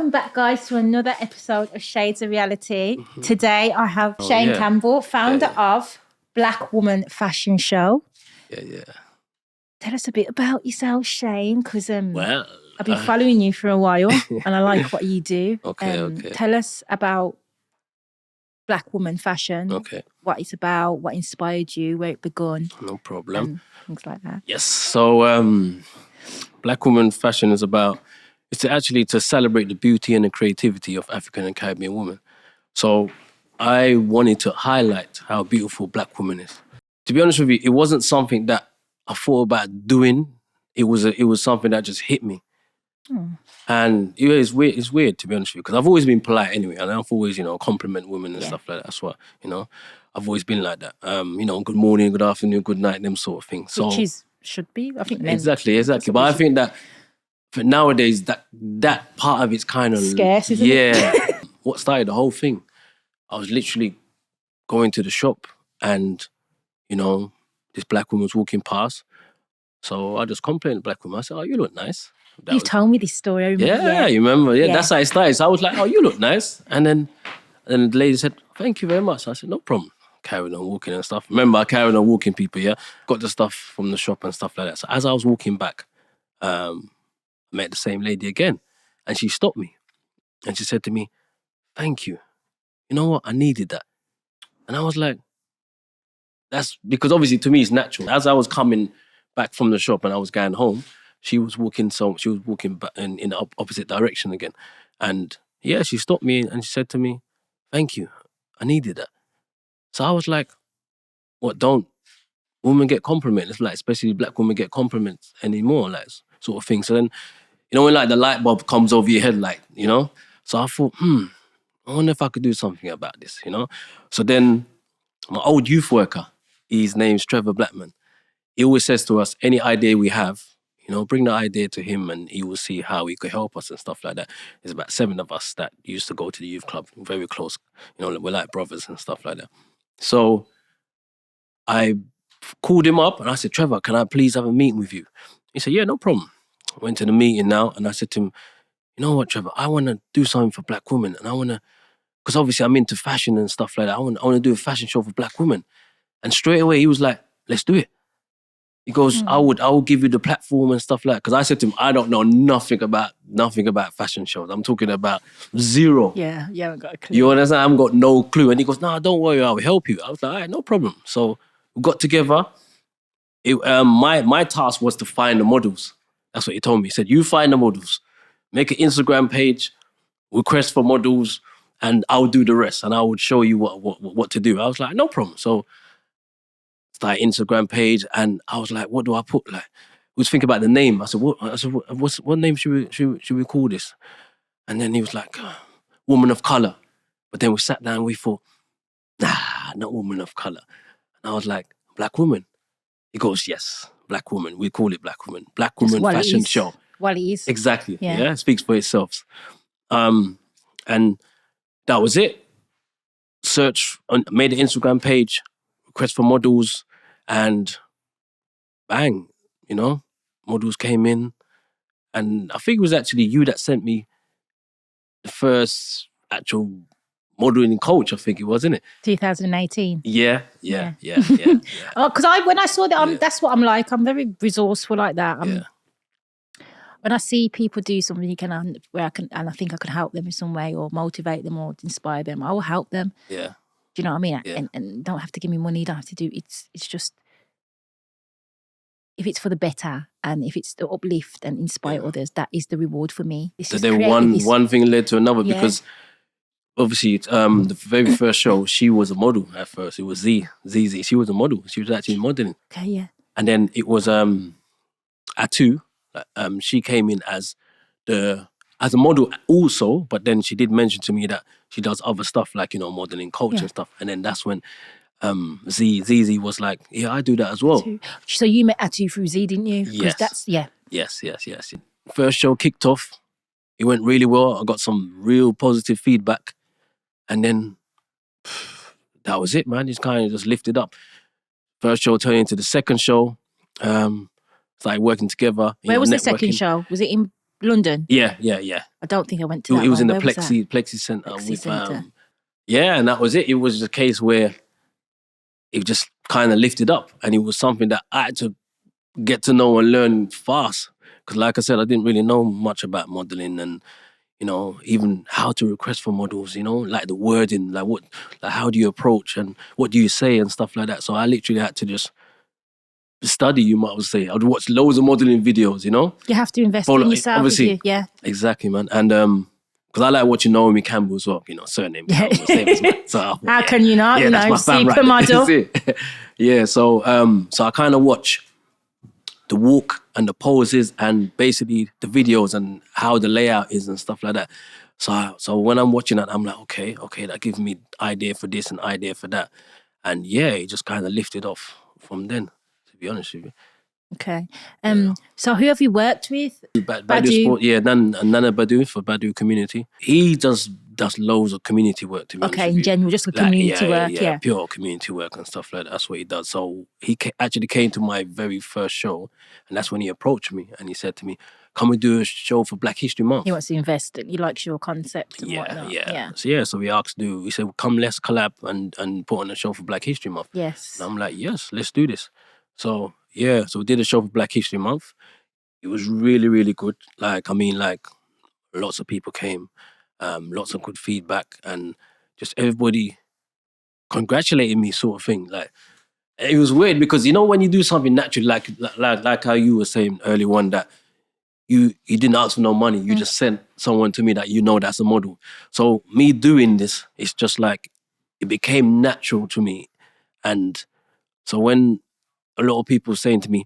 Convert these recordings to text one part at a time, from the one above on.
Welcome back, guys, to another episode of Shades of Reality. Today I have Shane Campbell, founder of Black Woman Fashion Show. Yeah. Tell us a bit about yourself, Shane, because I've been I've following you for a while and I like what you do. Okay. Tell us about Black Woman Fashion. Okay. What it's about, what inspired you, where it begun. No problem. And things like that. Yes. So, Black Woman Fashion is to celebrate the beauty and the creativity of African and Caribbean women. So, I wanted to highlight how beautiful Black woman is. To be honest with you, it wasn't something that I thought about doing. It was something that just hit me. And it's weird to be honest with you, because I've always been polite anyway, and I've always, compliment women and stuff like that. That's what, I've always been like that. Good morning, good afternoon, good night, them sort of things. So should be, I think. Exactly. But I think that for nowadays, that part of it's kind of scarce, isn't it? What started the whole thing? I was literally going to the shop, and this black woman was walking past. So I just complimented the black woman. I said, "Oh, you look nice." You've told me this story. I remember. Yeah, you remember? Yeah, that's how it started. So I was like, "Oh, you look nice," and then the lady said, "Thank you very much." I said, "No problem." Carried on walking and stuff. Remember, I carried on walking, people. Yeah, got the stuff from the shop and stuff like that. So as I was walking back, I met the same lady again, and she stopped me, and she said to me, "Thank you. You know what? I needed that." And I was like, "That's because obviously to me it's natural." As I was coming back from the shop and I was going home, she was walking back in the opposite direction again. And she stopped me and she said to me, "Thank you. I needed that." So I was like, "What, don't women get compliments? Like, especially black women get compliments anymore?" Like, sort of thing. So then, when like the light bulb comes over your head, like, So I thought, I wonder if I could do something about this, So then my old youth worker, his name's Trevor Blackman. He always says to us, any idea we have, bring the idea to him and he will see how he could help us and stuff like that. There's about 7 of us that used to go to the youth club, very close, we're like brothers and stuff like that. So I called him up and I said, "Trevor, can I please have a meeting with you?" He said, "Yeah, no problem." I went to the meeting now and I said to him, "You know what, Trevor, I want to do something for black women, and I want to, because obviously I'm into fashion and stuff like that. I want to do a fashion show for black women." And straight away he was like, "Let's do it." He goes, I will give you the platform and stuff like that. Because I said to him, I don't know nothing about fashion shows. I'm talking about zero. Yeah, you haven't got a clue. You understand? I haven't got no clue. And he goes, "No, don't worry, I'll help you." I was like, "All right, no problem." So we got together. My task was to find the models. That's what he told me. He said, "You find the models, make an Instagram page, request for models, and I'll do the rest. And I would show you what to do." I was like, "No problem." So started Instagram page, and I was like, "What do I put?" Like, we was thinking about the name. I said, "What name should we call this?" And then he was like, "Woman of Color." But then we sat down and we thought, "Nah, not Woman of Color." And I was like, "Black Woman." He goes, "Yes, Black Woman. We call it Black Woman. Black Woman Fashion Show." Well, it is. Exactly. Yeah, it speaks for itself. And that was it. Made an Instagram page, request for models, and bang, models came in. And I think it was actually you that sent me the first actual modeling coach, I think it was, isn't it? 2018. Yeah. Oh, because when I saw that, that's what I'm like. I'm very resourceful like that. When I see people do something and I think I can help them in some way or motivate them or inspire them, I will help them. Yeah. Do you know what I mean? Yeah. And don't have to give me money. Don't have to do. It's just, if it's for the better and if it's to uplift and inspire others, that is the reward for me. So then one thing led to another, because obviously the very first show, she was a model at first. It was ZZ. She was a model. She was actually modeling. Okay, yeah. And then it was Atu. She came in as a model also, but then she did mention to me that she does other stuff like, modeling coach and stuff. And then that's when ZZ was like, "Yeah, I do that as well." So you met Atu through Z, didn't you? Yes. Yes. First show kicked off. It went really well. I got some real positive feedback. And then that was it, man. It's kind of just lifted up. First show turned into the second show. Started working together. Where was the second show? Was it in London? Yeah. I don't think I went to that. It was in the Where was Plexi Centre Plexi with Centre. and that was it. It was a case where it just kind of lifted up, and it was something that I had to get to know and learn fast. Because, like I said, I didn't really know much about modeling, and even how to request for models. Like the wording, like how do you approach, and what do you say, and stuff like that. So I literally had to just study, you might say. I'd watch loads of modeling videos. You have to invest in yourself, obviously. Yeah. Exactly, man. And because I like watching Naomi Campbell as well. Surname Campbell, same as mine. So how can you not? Yeah, that's my fam, supermodel. Right? Yeah. So I kind of watch the walk and the poses and basically the videos and how the layout is and stuff like that. So when I'm watching that, I'm like, okay, that gives me idea for this and idea for that. And yeah, it just kind of lifted off from then, to be honest with you. Okay. So who have you worked with? Badu Sport, Nana Badu for Badu Community. He does loads of community work, to be honest with you. In general, just community work, yeah. Pure community work and stuff like that. That's what he does. So he actually came to my very first show, and that's when he approached me and he said to me, "Can we do a show for Black History Month?" He wants to invest. He likes your concept and whatnot. Yeah. So we asked, we said, "Come, let's collab and put on a show for Black History Month." Yes. And I'm like, yes, let's do this. So yeah, so we did a show for Black History Month. It was really, really good. Lots of people came, lots of good feedback, and just everybody congratulated me, sort of thing. Like, it was weird because when you do something naturally, like how you were saying earlier on, that you didn't ask for no money, you just sent someone to me that that's a model. So me doing this, it's just like it became natural to me, and so when a lot of people saying to me,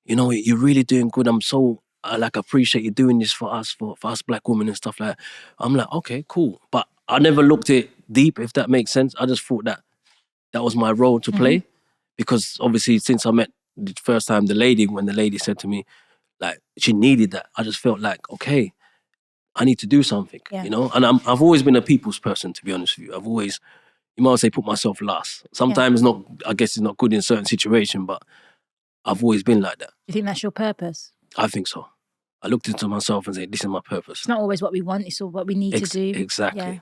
you're really doing good. I'm so appreciate you doing this for us Black women and stuff like that. I'm like, okay, cool. But I never looked at it deep, if that makes sense. I just thought that was my role to play, because obviously since I met the first time when the lady said to me, like, she needed that, I just felt like, okay, I need to do something, And I've always been a people's person, to be honest with you. I've always, you might say, put myself last. Sometimes I guess it's not good in certain situations, but I've always been like that. You think that's your purpose? I think so. I looked into myself and said, this is my purpose. It's not always what we want, it's all what we need to do. Exactly.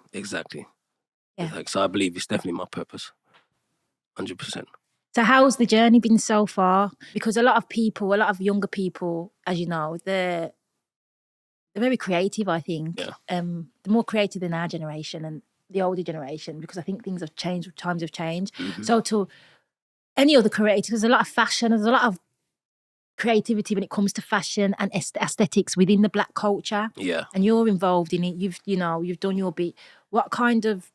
Yeah. So I believe it's definitely my purpose. 100%. So how's the journey been so far? Because a lot of younger people, as you know, they're very creative, I think. Yeah. They're more creative than our generation and the older generation, because I think things have changed, times have changed. Mm-hmm. So to any other creators, there's a lot of fashion, there's a lot of creativity when it comes to fashion and aesthetics within the Black culture. Yeah. And you're involved in it. You've done your bit. What kind of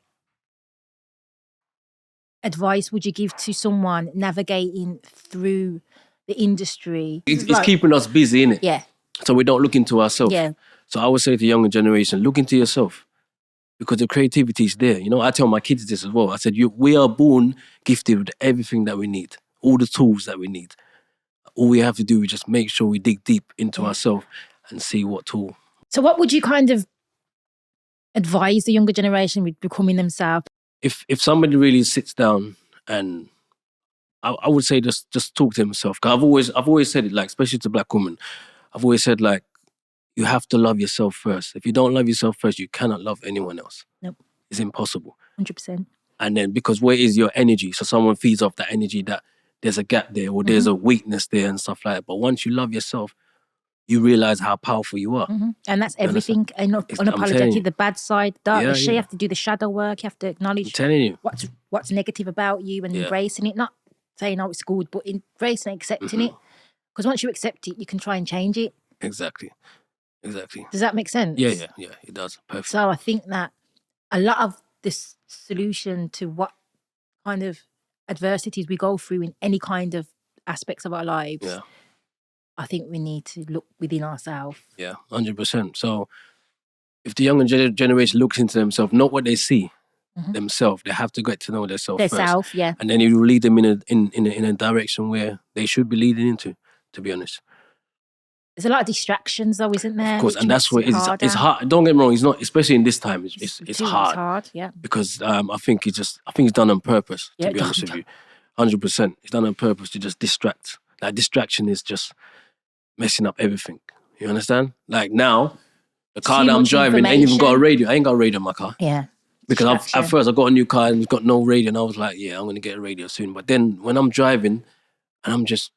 advice would you give to someone navigating through the industry? It's keeping us busy, innit? Yeah. So we don't look into ourselves. Yeah. So I would say to the younger generation, look into yourself, because the creativity is there. I tell my kids this as well. I said, we are born gifted with everything that we need, all the tools that we need. All we have to do is just make sure we dig deep into ourselves and see what tool. So what would you kind of advise the younger generation with becoming themselves? If somebody really sits down, and I would say just talk to himself. Because I've always said it, like, especially to Black women, I've always said, like, you have to love yourself first. If you don't love yourself first, you cannot love anyone else. Nope. It's impossible. 100%. And then, because where is your energy? So someone feeds off that energy, that there's a gap there, or there's a weakness there and stuff like that. But once you love yourself, you realize how powerful you are. And that's everything. Unapologetic, the bad side, the shit. You have to do the shadow work. You have to acknowledge what's negative about you and embracing it. Not saying, oh, it's good, but embracing it, accepting it. Because once you accept it, you can try and change it. Exactly. Does that make sense? Yeah, it does. Perfect. So I think that a lot of this solution to what kind of adversities we go through in any kind of aspects of our lives, I think we need to look within ourselves. Yeah, 100%. So if the younger generation looks into themselves, not what they see themselves, they have to get to know themselves first. And then it will lead them in a direction where they should be leading into, to be honest. There's a lot of distractions, though, isn't there? Of course, and that's what it's hard. Don't get me wrong; it's not, especially in this time. It's hard. It's hard, yeah. Because I think it's done on purpose. To be honest with you, 100%, it's done on purpose to just distract. Like, distraction is just messing up everything. You understand? Like now, the car Too that I'm much driving ain't even got a information. radio. I ain't got a radio in my car. Yeah. Because at first I got a new car and it's got no radio, and I was like, yeah, I'm gonna get a radio soon. But then when I'm driving and I'm just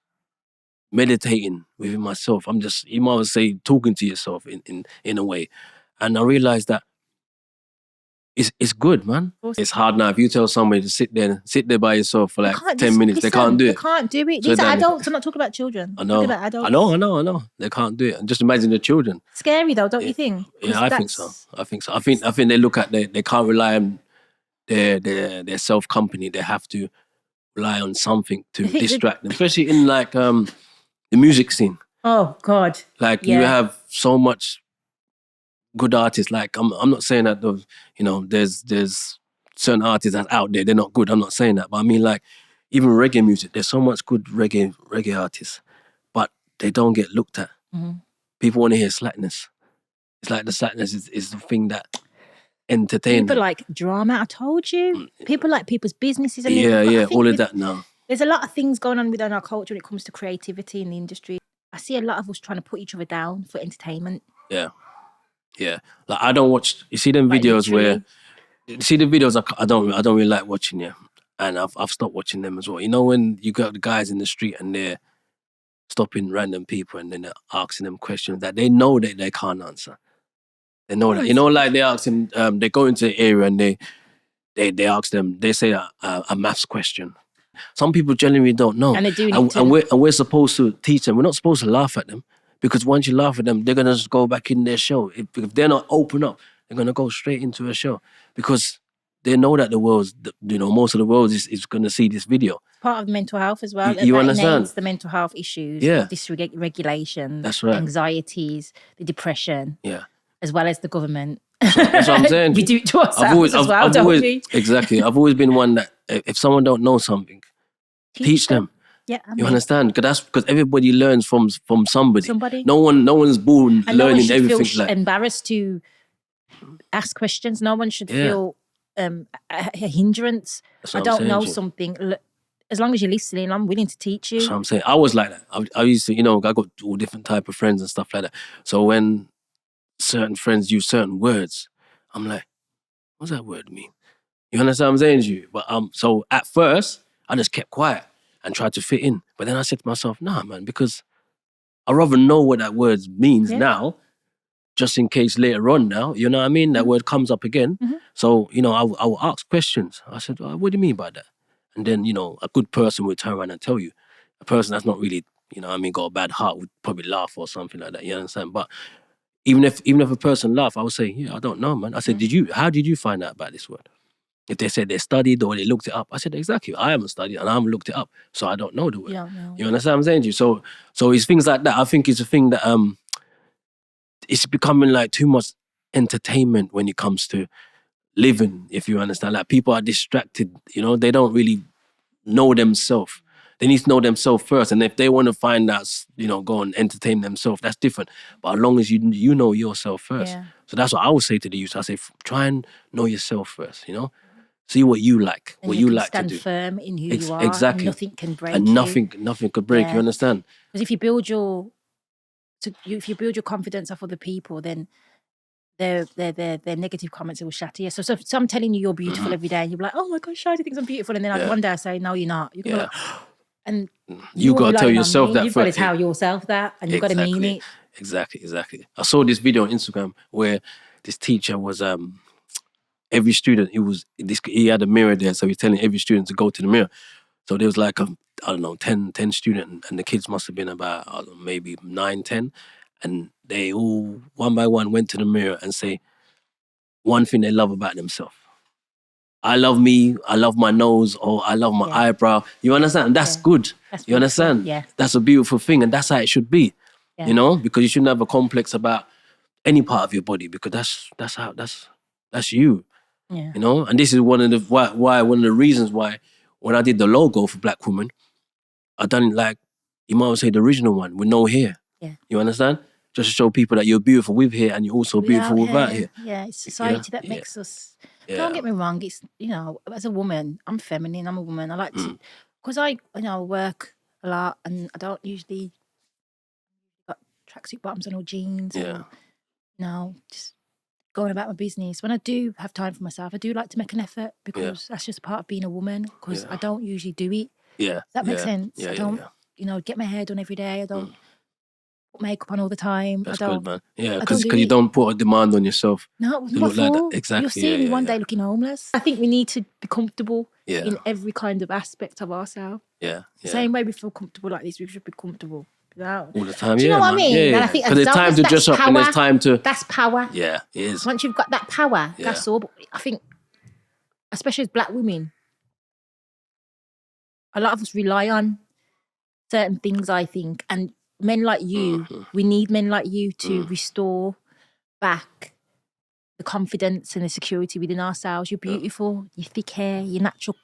meditating within myself, I'm just, you might as say, talking to yourself in a way, and I realized that it's good, man. It's hard now if you tell somebody to sit there by yourself for like 10 minutes. They can't do it. They can't do it. So These are adults. I'm not talking about children. I know. I'm talking about adults. I know. They can't do it. And just imagine the children. Scary though, don't you think? Yeah, I think so. I think they look at they can't rely on their self company. They have to rely on something to distract them, especially in like the music scene. Oh God! Like you have so much good artists. Like I'm not saying that those, there's certain artists that's out there, they're not good. I'm not saying that, but I mean like even reggae music. There's so much good reggae artists, but they don't get looked at. Mm-hmm. People want to hear slackness. It's like the slackness is the thing that entertains. People like drama. I told you. People like people's businesses. And all of that now. There's a lot of things going on within our culture when it comes to creativity in the industry. I see a lot of us trying to put each other down for entertainment. Yeah. Like I don't watch. You see them videos where, you see the videos I don't really like watching. Yeah, and I've stopped watching them as well. You know when you got the guys in the street and they're stopping random people and then they're asking them questions that they know that they can't answer. They know that. You know, like they ask them. They go into the area and they ask them. They say a maths question. Some people genuinely don't know, and they do. And we're supposed to teach them. We're not supposed to laugh at them. Because once you laugh at them, they're gonna just go back in their show. If they're not open up, they're gonna go straight into a show because they know that the world's, most of the world is gonna see this video. Part of mental health as well. You understand? The mental health issues, dysregulation, that's right, anxieties, the depression, as well as the government. That's what I'm saying. We do it to ourselves as well, don't we? Exactly. I've always been one that if someone don't know something, teach them. Yeah, you understand? Because everybody learns from somebody. No one's born and learning no one everything. Feel embarrassed to ask questions. No one should feel a hindrance. I don't know something. As long as you're listening, I'm willing to teach you. That's what I'm saying. I was like that. I used to, I got all different type of friends and stuff like that. So when certain friends use certain words, I'm like, what's that word mean? You understand what I'm saying to you? But so at first, I just kept quiet and tried to fit in. But then I said to myself, nah, man, because I'd rather know what that word means now, just in case later on now, you know what I mean? That word comes up again. Mm-hmm. So, I will ask questions. I said, what do you mean by that? And then, a good person would turn around and tell you. A person that's not really, got a bad heart would probably laugh or something like that, you understand? But even if a person laughed, I would say, yeah, I don't know, man. I said, how did you find out about this word? If they said they studied or they looked it up, I said, exactly, I haven't studied and I haven't looked it up, so I don't know the word. You understand what I'm saying to you? So it's things like that. I think it's a thing that it's becoming like too much entertainment when it comes to living, if you understand. Like people are distracted, they don't really know themselves. They need to know themselves first. And if they want to find out, go and entertain themselves, that's different. But as long as you know yourself first. Yeah. So that's what I would say to the youth. I say, try and know yourself first, See what you like, and what you like to do. Stand firm in who you are. Exactly. Nothing can break and you. Nothing could break you, understand? Because if you build your confidence off other people, then their negative comments will shatter you. So I'm telling you you're beautiful every day, and you're like, oh my gosh, Shadi thinks I'm beautiful. And then one day I say, no, you're not. You're gonna and you got to tell yourself that. You've got to tell yourself that, and you've got to mean it. Exactly. I saw this video on Instagram where this teacher was every student, he had a mirror there, so he's telling every student to go to the mirror. So there was like 10 students, and the kids must have been about maybe 9, 10, and they all one by one went to the mirror and say one thing they love about themselves. I love me, I love my nose, or I love my eyebrow. You understand? That's good. That's you understand? Yeah. That's a beautiful thing, and that's how it should be. Yeah. Because you shouldn't have a complex about any part of your body, because that's you. Yeah. And this is one of the reasons why when I did the logo for Black Woman, I done it like, you might say the original one with no hair. Yeah. You understand? Just to show people that you're beautiful with hair and you're also beautiful without hair. Yeah, it's society that makes us. Yeah. Don't get me wrong. It's as a woman, I'm feminine. I'm a woman. I like to, because I work a lot and I don't usually tracksuit bottoms and all jeans. Yeah. Or, just going about my business. When I do have time for myself, I do like to make an effort because that's just part of being a woman, because I don't usually do it. Yeah. Does that make sense? Yeah, I don't, get my hair done every day. I don't put makeup on all the time. That's I don't, good, man. Yeah, I because don't do you it. don't put a demand on yourself No, to what look like that. for? Exactly. You'll see me one day looking homeless. I think we need to be comfortable Yeah. in every kind of aspect of ourselves. Yeah. Same way we feel comfortable like this, we should be comfortable. All the time, Do you know what I mean? Yeah, And I think because there's time to dress up and there's time to... That's power. Yeah, it is. Once you've got that power, that's all. But I think, especially as black women, a lot of us rely on certain things, I think. And men like you, we need men like you to restore back the confidence and the security within ourselves. You're beautiful, your thick hair, your natural,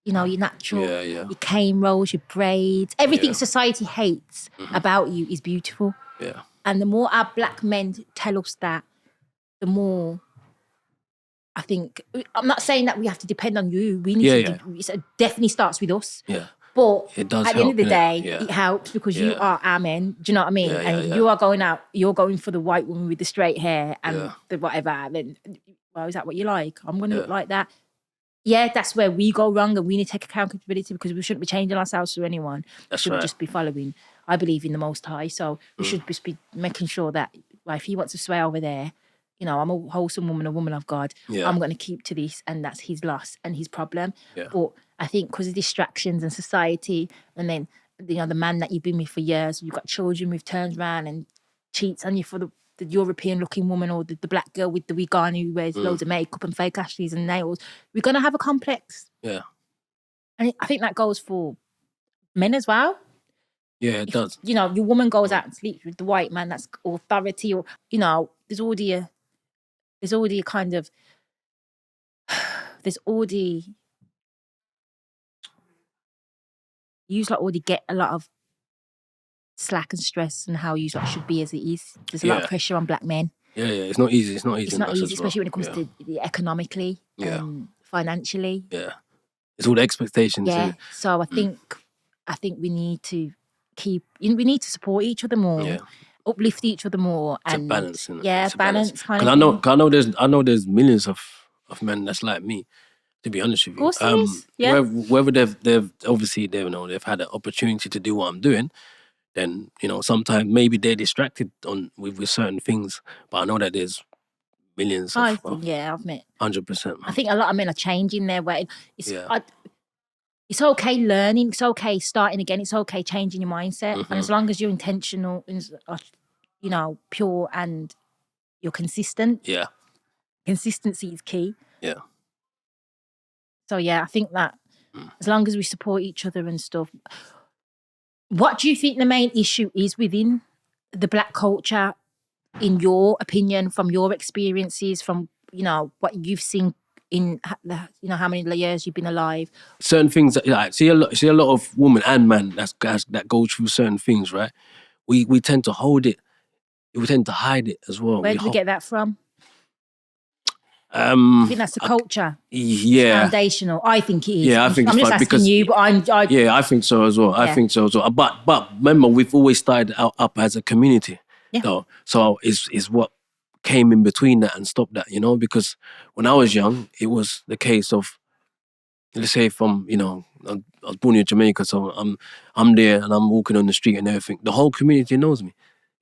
your cane rolls, your braids, everything society hates about you is beautiful. Yeah. And the more our black men tell us that, the more, I think, I'm not saying that we have to depend on you. We need to, it definitely starts with us. Yeah. But it does at the end of the day, it helps because you are our men. Do you know what I mean? And you are going out, you're going for the white woman with the straight hair and the whatever. Then, well, is that what you like? I'm going to look like that. Yeah, that's where we go wrong, and we need to take accountability because we shouldn't be changing ourselves to anyone. That's we should right. just be following. I believe in the Most High, so we should just be making sure that, well, if he wants to sway over there, I'm a wholesome woman, a woman of God. I'm going to keep to this, and that's his loss and his problem. But I think because of distractions and society, and then the man that you've been with for years, you've got children who turns around and cheats on you for the European-looking woman or the black girl with the wig on who wears loads of makeup and fake lashes and nails. We're going to have a complex. Yeah. And I think that goes for men as well. Yeah, it does. Your woman goes out and sleeps with the white man, that's authority, or, there's already a kind of, you already get a lot of slack and stress and how you should be as it is. There's a lot of pressure on black men. Yeah, it's not easy. It's not easy, especially when it comes to the economically, financially. Yeah, it's all the expectations. Yeah, so I think we need to we need to support each other more, uplift each other more, and balance. Balance. Because I know there's millions of men that's like me. To be honest with you, of course there is. Yeah. Whether they've obviously they've had an opportunity to do what I'm doing, then sometimes maybe they're distracted with certain things. But I know that there's millions. I've met 100%. I think a lot of men are changing their way. It's okay learning. It's okay starting again. It's okay changing your mindset. And as long as you're intentional, pure, and you're consistent. Yeah. Consistency is key. Yeah. So I think that as long as we support each other and stuff. What do you think the main issue is within the black culture, in your opinion, from your experiences, from what you've seen in how many years you've been alive? Certain things that I see a lot of women and men that go through certain things, right? We tend to hold it. We tend to hide it as well. Where do we get that from? I think that's the culture. Yeah, it's foundational. I think it is. Yeah, I think I'm just asking you, but I think so as well. I think so as well. But remember, we've always started up as a community, though. So is what came in between that and stopped that, because when I was young, it was the case of, let's say I was born in Jamaica, so I'm there and I'm walking on the street and everything. The whole community knows me.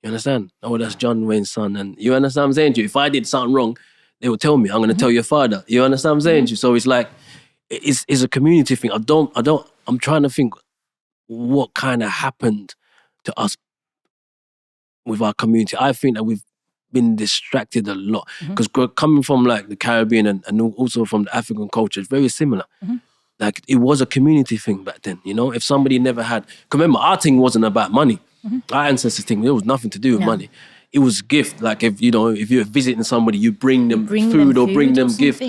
You understand? Oh, that's John Wayne's son, and you understand what I'm saying to you? If I did something wrong, they would tell me, I'm going to tell your father. You understand what I'm saying to you? So it's like, it's a community thing. I'm trying to think what kind of happened to us with our community. I think that we've been distracted a lot because coming from like the Caribbean and also from the African culture, it's very similar. Like it was a community thing back then, if somebody never had, remember our thing wasn't about money. Our ancestors' thing, there was nothing to do with money. It was gift. Like if you're visiting somebody, you bring them food or bring them gift,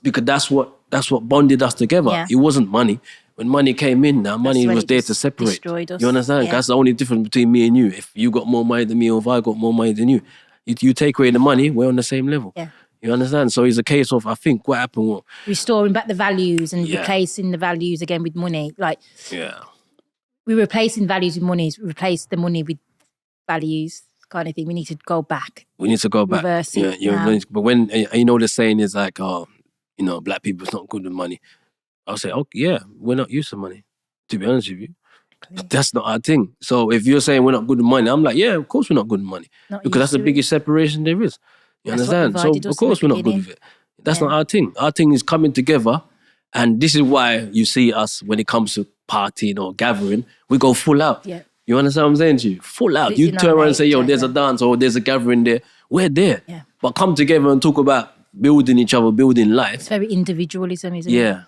because that's what bonded us together. Yeah. It wasn't money. When money came in, now money was there to separate. Destroyed us. You understand? Yeah. That's the only difference between me and you. If you got more money than me, or if I got more money than you, you take away the money, we're on the same level. Yeah. You understand? So it's a case of, I think what happened, restoring back the values and replacing the values again with money. Like we're replacing values with money. We replace the money with values. kind of thing. We need to go back. We need to go back. Reverse it now. But when the saying is like, oh, black people's not good with money. I'll say, oh yeah, we're not used to money. To be honest with you, but that's not our thing. So if you're saying we're not good with money, I'm like, yeah, of course we're not good with money, because that's the biggest separation there is. You understand? So of course we're not good with it. That's not our thing. Our thing is coming together, and this is why you see us when it comes to partying or gathering, we go full out. Yeah. You understand what I'm saying to you? Full out. You turn around and say, yo, there's a dance or there's a gathering there. We're there. Yeah. But come together and talk about building each other, building life. It's very individualism, isn't it? Yeah.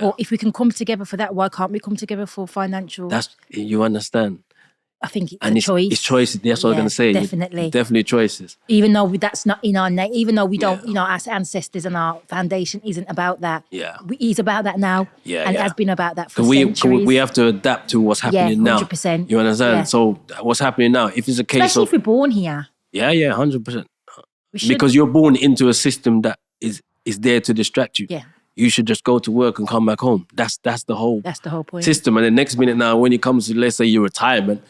Or if we can come together for that, why can't we come together for financial? You understand. I think it's a choice. It's choices. That's what I'm going to say. Definitely. Definitely choices. Even though that's not in our name, even though we don't, our ancestors and our foundation isn't about that. Yeah. It's about that now. Yeah. And it has been about that for centuries. We have to adapt to what's happening now. 100%. You understand? Yeah. So what's happening now, if it's a case Especially if we're born here. Yeah, 100%. Because you're born into a system that is there to distract you. Yeah. You should just go to work and come back home. That's the whole point. System. And the next minute now, when it comes to, let's say, your retirement,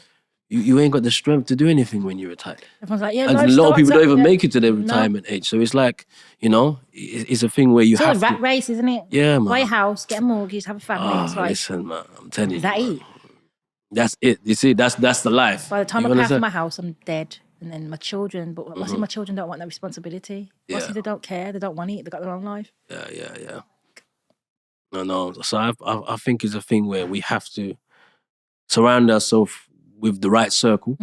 you ain't got the strength to do anything when you're retired. Everyone's like, yeah, and a lot of people don't even make it to their retirement age. So it's like, it's a thing where you have to... It's a rat race, isn't it? Yeah, man. Buy a house, get a mortgage, have a family. It's like, listen, man, I'm telling you. Is that it? That's it. You see, that's the life. By the time I pay for my house, I'm dead. And then my children, but what if my children don't want that responsibility? What if they don't care? They don't want it? They got their own life? Yeah. No. So I think it's a thing where we have to surround ourselves with the right circle,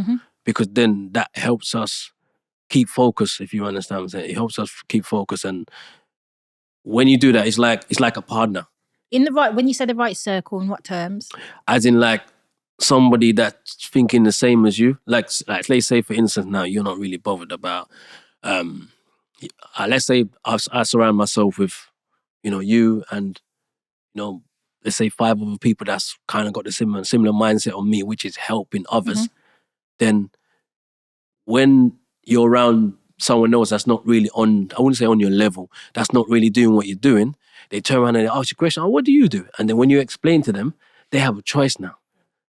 because then that helps us keep focus, if you understand what I'm saying. It helps us keep focus, and when you do that, it's like a partner. When you say the right circle, in what terms? As in like somebody that's thinking the same as you. Like let's say for instance now, you're not really bothered about let's say I surround myself with, you and, let's say 5 other people that's kind of got the similar mindset on me, which is helping others. Then when you're around someone else that's not really I wouldn't say on your level, that's not really doing what you're doing, they turn around and they ask you a question, what do you do? And then when you explain to them, they have a choice now.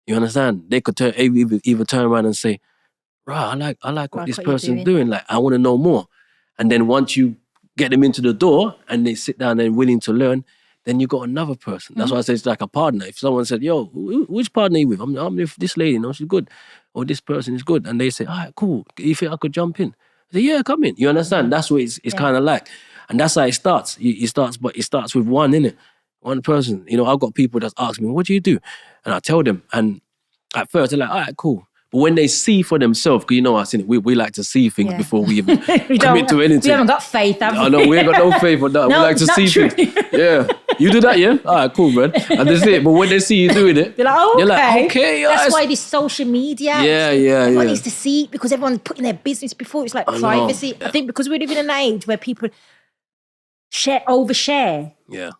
You understand? They could either turn around and say, right, I like what this person's doing. Like, I want to know more. And then once you get them into the door and they sit down and willing to learn, then you got another person. That's why I say it's like a partner. If someone said, yo, which partner are you with? I'm with this lady, she's good. Or this person is good. And they say, all right, cool. You think I could jump in? I say, yeah, come in. You understand? That's what it's kind of like. And that's how it starts. It starts with one, innit? One person. I've got people that ask me, what do you do? And I tell them. And at first, they're like, all right, cool. But when they see for themselves, because we like to see things before we even commit to anything. We haven't got faith, have we? I know, we ain't got no faith on that. We like to see things. Yeah. You do that, yeah? All right, cool, man. And that's it. But when they see you doing it, they're like, oh, you're like, okay. That's why this social media. Everyone needs to see it, because everyone's putting their business before. It's like privacy. I think because we live in an age where people overshare. Yeah.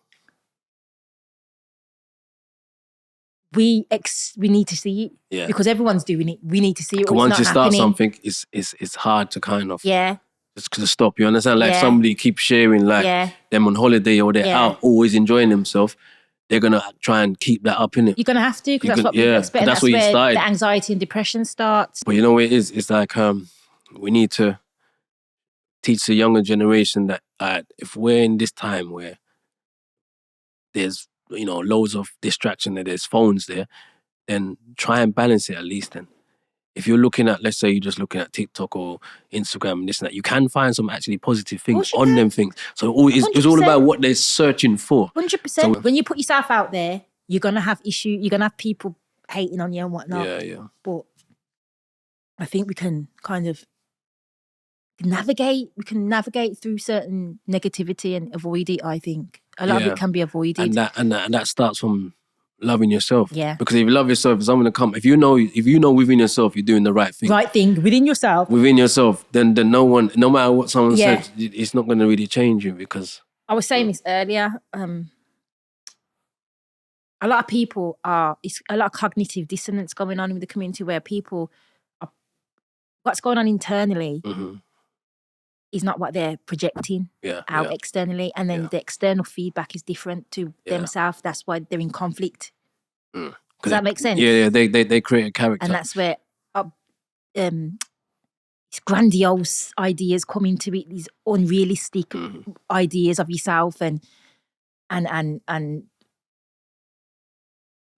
We need to see it, because everyone's doing it. We need to see it. Once you start something, it's hard to kind of just to stop. You understand? Like somebody keeps sharing, like them on holiday or they're out, always enjoying themselves. They're gonna try and keep that up, innit? You're gonna have to, because that's what people expect. That's where the anxiety and depression starts. But you know what it is? It's like we need to teach the younger generation that if we're in this time where there's loads of distraction, and there's phones there, then try and balance it at least. Then if you're looking at, let's say you're just looking at TikTok or Instagram and this and that, you can find some actually positive things on them things. So it's all about what they're searching for. 100%. So when you put yourself out there, you're going to have issues, you're going to have people hating on you and whatnot. Yeah. But I think we can kind of navigate through certain negativity and avoid it, I think. A lot of it can be avoided. And that starts from loving yourself. Yeah. Because if you love yourself, someone to come. If you know within yourself you're doing the right thing. Right thing within yourself. Then no one, no matter what someone says, it's not going to really change you, because I was saying this earlier. A lot of people it's a lot of cognitive dissonance going on with the community, where people are, what's going on internally is not what they're projecting out externally. And then the external feedback is different to themselves. That's why they're in conflict. Does that make sense? Yeah, they create a character. And that's where grandiose ideas come into it, these unrealistic ideas of yourself, and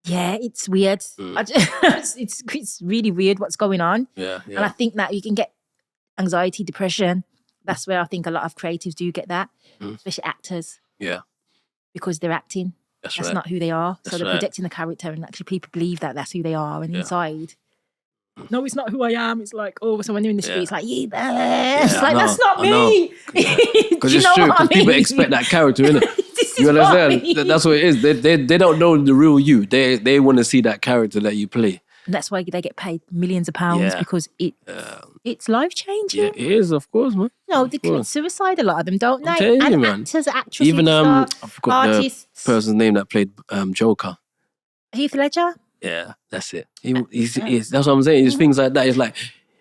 yeah, it's weird. It's really weird what's going on. Yeah. And I think that you can get anxiety, depression. That's where I think a lot of creatives do get that, especially actors. Yeah. Because they're acting. That's right. not who they are. That's so they're right. projecting the character, and actually people believe that that's who they are. And inside, no, it's not who I am. It's like, oh, so when they're in the street, it's like, you better. It's like, that's not me. Because it's true. Because people expect that character, innit? You understand? That's what it is. They don't know the real you. They want to see that character that you play. And that's why they get paid millions of pounds because it's life changing. Yeah, it is, of course, man. No, they commit suicide, a lot of them, don't they? And man. Actors, actresses, even I forgot artists. the person's name that played Joker. Heath Ledger. Yeah, that's it. That's what I'm saying. It's things like that. It's like,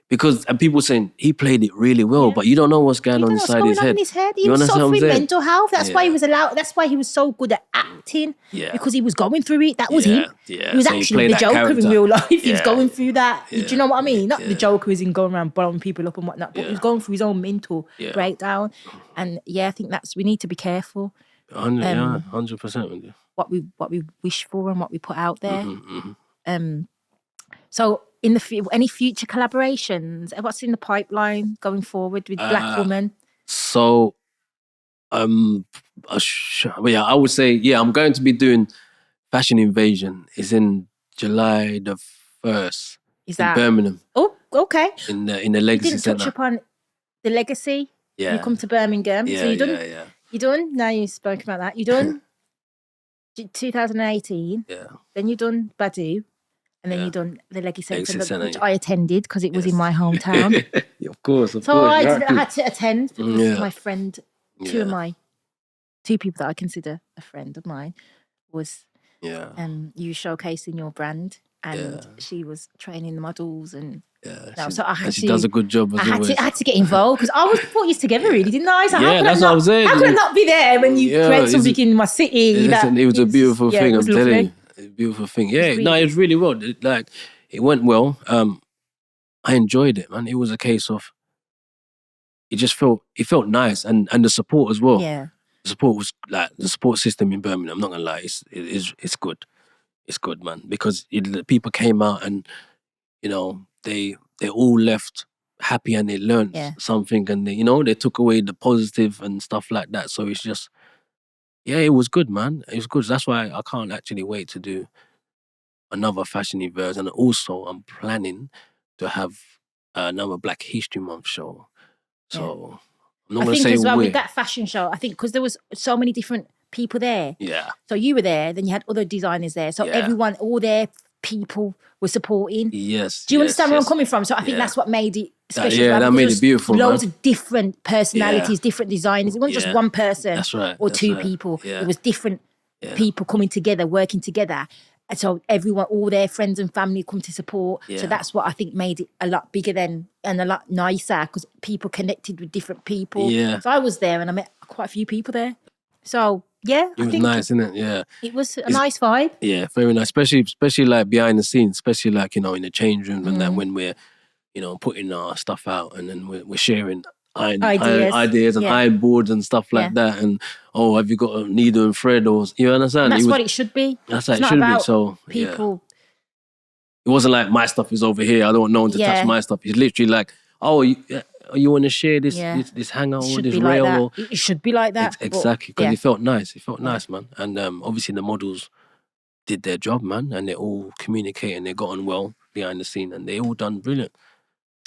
because and people saying he played it really well, but you don't know what's going on inside his head. He was suffering mental health. That's why he was allowed. That's why he was so good at acting. Yeah, because he was going through it. That was him. Yeah, he was actually the Joker in real life. He was going through that. Do you know what I mean? Not the Joker who's in going around blowing people up and whatnot, but he was going through his own mental breakdown. And I think we need to be careful. 100%. What we wish for and what we put out there. So in any future collaborations, what's in the pipeline going forward with Black Woman? So, I would say, I'm going to be doing Fashion Invasion. It's in July the 1st. Is that in Birmingham? Oh, okay. In the Legacy you didn't Centre. touch upon the Legacy. Yeah. You come to Birmingham. Yeah, so you done. Yeah. You done. Now you spoke about that. You done 2018. Yeah. Then you done Badu. And then you done the Legacy Centre, which I yeah. attended because it was in my hometown. Of course. So I had to attend because my friend, two people that I consider a friend of mine, was you showcasing your brand, and she was training the models and. So I had she does a good job. I had to get involved because I was put you together, really, didn't I? So that's what I'm saying. How could I not be there when you create something in my city? It was a beautiful thing. I'm telling you. A beautiful thing. Yeah, no, it was really well. It went well. I enjoyed it, man. It was a case of it felt nice, and the support as well. Yeah, the support was like the support system in Birmingham. I'm not gonna lie, it's good. It's good, man, because people came out and they all left happy and they learned something, and they took away the positive and stuff like that. So it's just. Yeah, it was good, man. It was good. That's why I can't actually wait to do another Fashion Invasion. And also, I'm planning to have another Black History Month show. So, I'm not going to say as well with that fashion show, I think because there was so many different people there. Yeah. So you were there, then you had other designers there. So everyone, all their people were supporting. Yes. Do you understand where I'm coming from? So I think that's what made it special. That made it beautiful. Loads of different personalities, different designers. It wasn't just one person or two people. Yeah. It was different people coming together, working together. And so everyone, all their friends and family come to support. Yeah. So that's what I think made it a lot bigger and a lot nicer because people connected with different people. Yeah. So I was there and I met quite a few people there. So yeah, it was nice, isn't it? Yeah, it was a nice vibe. Yeah, very nice, especially like behind the scenes, especially like in the change room and then when we're putting our stuff out and then we're sharing ideas and iron boards and stuff like that. And have you got a needle and thread or you understand? And that's what it should be. That's how it should be. So people. It wasn't like my stuff is over here. I don't want no one to touch my stuff. It's literally like, you want to share this hangout or this rail? It should be like that. Exactly, because it felt nice. It felt nice, man. And obviously the models did their job, man. And they all communicate and they got on well behind the scene and they all done brilliant.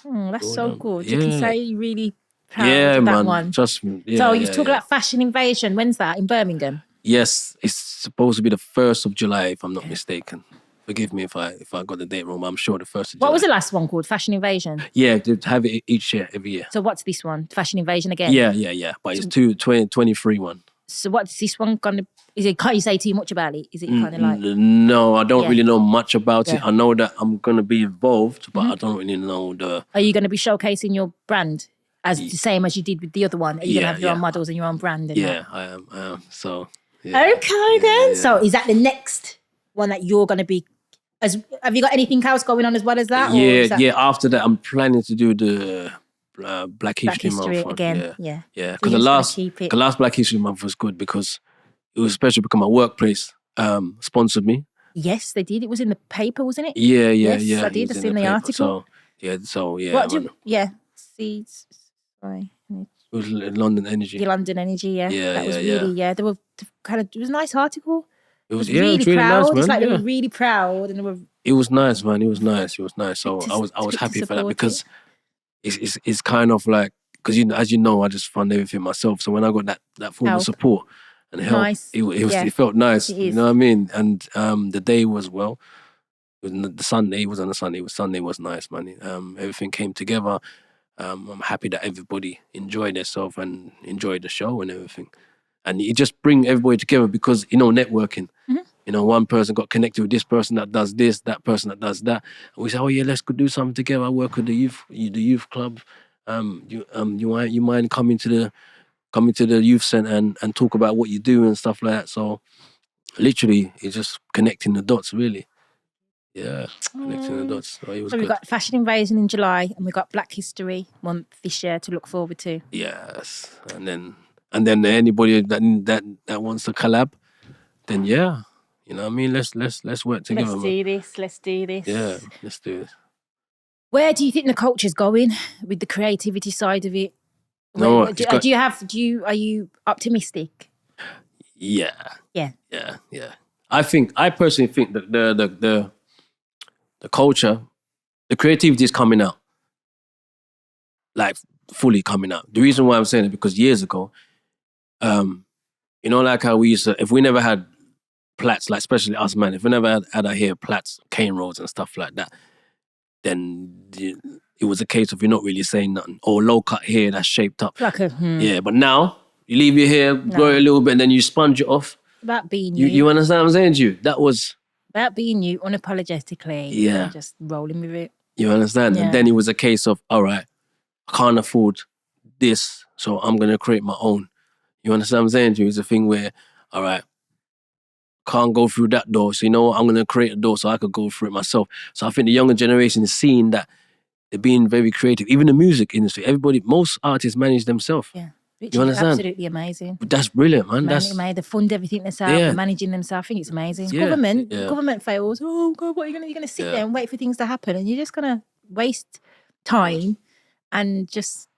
That's so good. You can say you're really proud of that man. One. Trust me. Yeah, so you're talking about Fashion Invasion. When's that? In Birmingham? Yes, it's supposed to be the 1st of July, if I'm not mistaken. Forgive me if I got the date wrong, but I'm sure the 1st of July. What was the last one called? Fashion Invasion? Yeah, they have it each year, every year. So what's this one? Fashion Invasion again? Yeah. But it's 2023 one. So what's this one gonna? Can't you say too much about it? Is it kind of like? No, I don't really know much about it. I know that I'm gonna be involved, but I don't really know the. Are you gonna be showcasing your brand as the same as you did with the other one? Are you gonna have your own models and your own brand? And I am. So. Yeah. Okay then. So is that the next one that you're gonna be? Have you got anything else going on as well as that? Yeah. After that, I'm planning to do the Black History Month one. again. Yeah. So Because you're just gonna keep it. the last Black History Month was good because it was especially because my workplace sponsored me. Yes, they did. It was in the paper, wasn't it? Yeah. Yes, I did. I seen the paper. article. What do Seeds. Sorry. It was London Energy. London Energy, yeah. Yeah, that was yeah, really, They were it was a nice article. It was really really proud. nice, man. It's like they were really proud, and they were. It was nice, man. It was nice. So I was happy for that because it's kind of like because as you know, I just fund everything myself. So when I got that form of support and help, nice. it felt nice. You know what I mean? And the day was well. It was the Sunday. It was on a Sunday. Sunday was nice, man. Everything came together. I'm happy that everybody enjoyed themselves and enjoyed the show and everything. And you just bring everybody together because, networking. Mm-hmm. One person got connected with this person that does this, that person that does that. And we say, oh yeah, let's go do something together. I work with the youth club. You mind coming to the youth centre and talk about what you do and stuff like that. So literally, it's just connecting the dots, really. Yeah, connecting the dots. So it was we've good. got Fashion Invasion in July, and we've got Black History Month this year to look forward to. Yes, and then anybody that wants to collab, then yeah, you know what I mean. Let's work together. Let's do this. Let's do this. Yeah, let's do this. Where do you think the culture's going with the creativity side of it? Are you optimistic? Yeah. Yeah. I personally think that the culture, the creativity is coming out. Like fully coming out. The reason why I'm saying it because years ago, like how we used to, if we never had plats, like especially us man, if we never had our hair plats, cane rolls and stuff like that, then it was a case of you're not really saying nothing. Or low cut hair that's shaped up. Yeah, but now you leave your hair, grow it a little bit, and then you sponge it off. About being you. You understand what I'm saying to you? That was about being you unapologetically. Yeah. And just rolling with it. You understand? Yeah. And then it was a case of, all right, I can't afford this, so I'm going to create my own. You understand what I'm saying to you? It's a thing where, all right, can't go through that door, so you know what? I'm going to create a door so I could go through it myself. So I think the younger generation is seeing that they're being very creative. Even the music industry, most artists manage themselves. Yeah. Which you is understand? absolutely amazing. That's brilliant, man. They fund everything themselves, they're managing themselves. I think it's amazing. Government fails. Oh God, what are you going to sit there and wait for things to happen, and you're just going to waste time and just.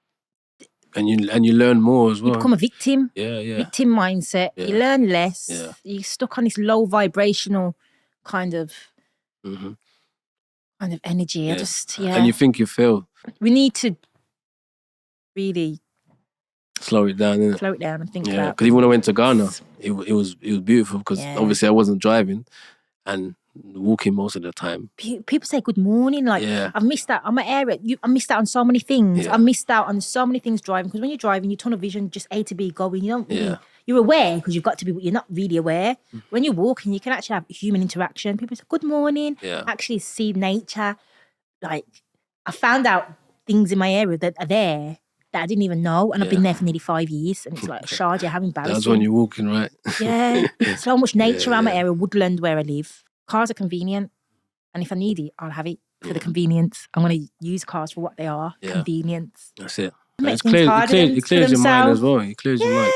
And you learn more as well. You become a victim. Yeah. Victim mindset. Yeah. You learn less. Yeah. You're stuck on this low vibrational kind of energy. Yeah. Yeah. And you think you fail. We need to really slow it down, innit? Slow it down and think about. Yeah, because even when I went to Ghana, it was beautiful because obviously I wasn't driving and walking most of the time. People say good morning, like I've missed out. I'm an area. I missed out on so many things. I missed out on so many things driving because when you're driving, you tunnel vision, just A to B going. You don't really, you're aware because you've got to be, but you're not really aware. When you're walking, you can actually have human interaction. People say good morning. Actually see nature. Like I found out things in my area that are there that I didn't even know, and I've been there for nearly 5 years, and it's like Sharjah, how embarrassing. That's when you're walking, right? Yeah, so much nature around my area, woodland where I live. Cars are convenient, and if I need it, I'll have it for the convenience. I'm going to use cars for what they are, convenience. That's it. It clears your mind as well. It clears your mind.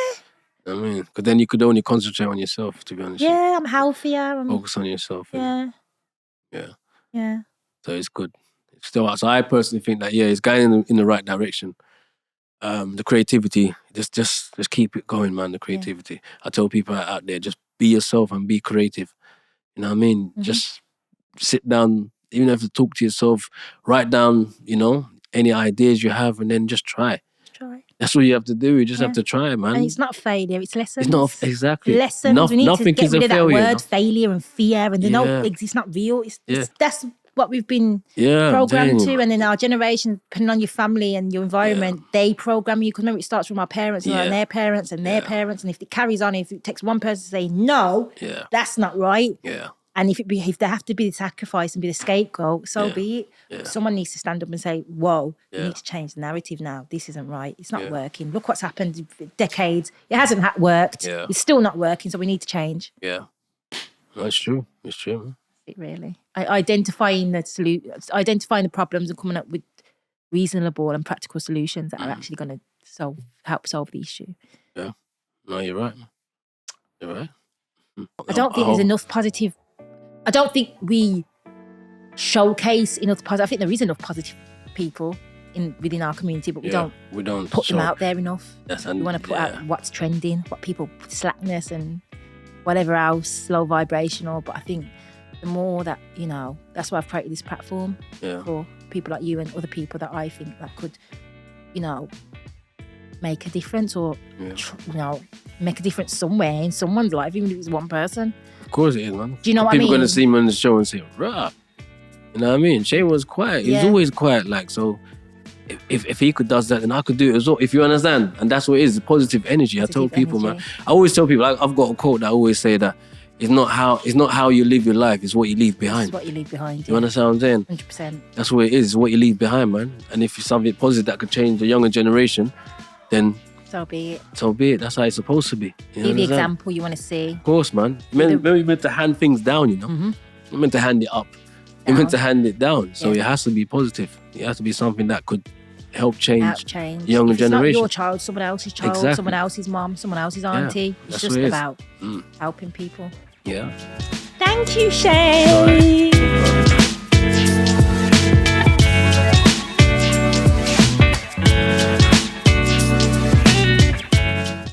I mean, because then you could only concentrate on yourself, to be honest. Yeah, I'm healthier. Focus on yourself. Yeah. So it's good. So I personally think that it's going in the right direction. The creativity, just keep it going, man. The creativity. I tell people out there, just be yourself and be creative. You know what I mean? Just sit down, even if you talk to yourself, write down, any ideas you have, and then just try. That's what you have to do. You just have to try, man. And it's not failure; it's lessons. It's not exactly lessons. We need nothing to get rid of that word, failure and fear, and it's not real. That's what we've been programmed to, and then our generation, depending on your family and your environment, they program you. Because remember, it starts from our parents and their parents and their parents, and if it carries on, if it takes one person to say no, that's not right. And if they have to be the sacrifice and be the scapegoat, so be it. Yeah. Someone needs to stand up and say, "Whoa, we need to change the narrative now. This isn't right. It's not working. Look what's happened for decades. It hasn't worked. It's still not working. So we need to change." Yeah, that's true. It's true. It really identifying the problems and coming up with reasonable and practical solutions that are actually going to help solve the issue. Yeah. No, you're right. You're right. I don't think there's enough positive. I don't think we showcase enough positive. I think there is enough positive people within our community, but we don't put them out there enough. We want to put out what's trending, what people, slackness and whatever else, low vibrational. But I think the more that, that's why I've created this platform for people like you and other people that I think that could, make a difference or, make a difference somewhere in someone's life, even if it's one person. Of course it is, man. Do you know what I mean? People are going to see me on the show and say, rah. You know what I mean? Shane was quiet. He was always quiet, like, so if he could does that, then I could do it as well. If you understand, and that's what it is, positive energy. I tell people, man. I always tell people, I've got a quote that I always say that it's not how you live your life, it's what you leave behind. It's what you leave behind. You understand what I'm saying? 100%. That's what it is. It's what you leave behind, man. And if it's something positive that could change the younger generation, then so be it. So be it. That's how it's supposed to be. Be the example you want to see. Of course, man. You're meant to hand things down, You're meant to hand it up. You're meant to hand it down. So it has to be positive. It has to be something that could help change the younger generation. It's not your child, someone else's child, someone else's mom, someone else's auntie. It's just about helping people. Yeah. Thank you, Shay.